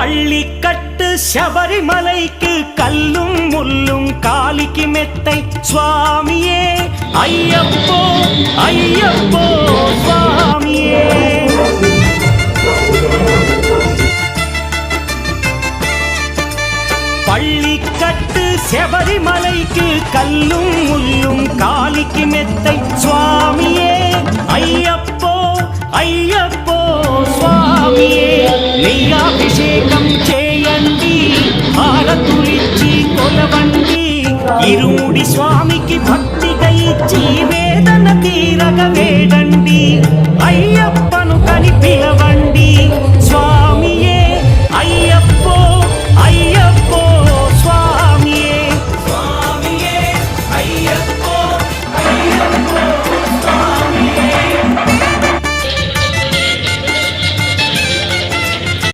பள்ளிக்கட்டு சபரிமலைக்கு கல்லும் முள்ளும் காலிக்கு மெத்தை சுவாமியே ஐயப்போ ஐயப்போ சுவாமியே. பள்ளிக்கட்டு சபரிமலைக்கு கல்லும் முள்ளும் காலிக்கு மெத்தை சுவாமியே ஐயப்போ ஐயப்போ స్వామియే. నెయ్యాభిషేకం చేయండి హారతులిచ్చి కొలవండి ఇరుముడి స్వామికి భక్తిగా ఇచ్చి వేదన తీరగ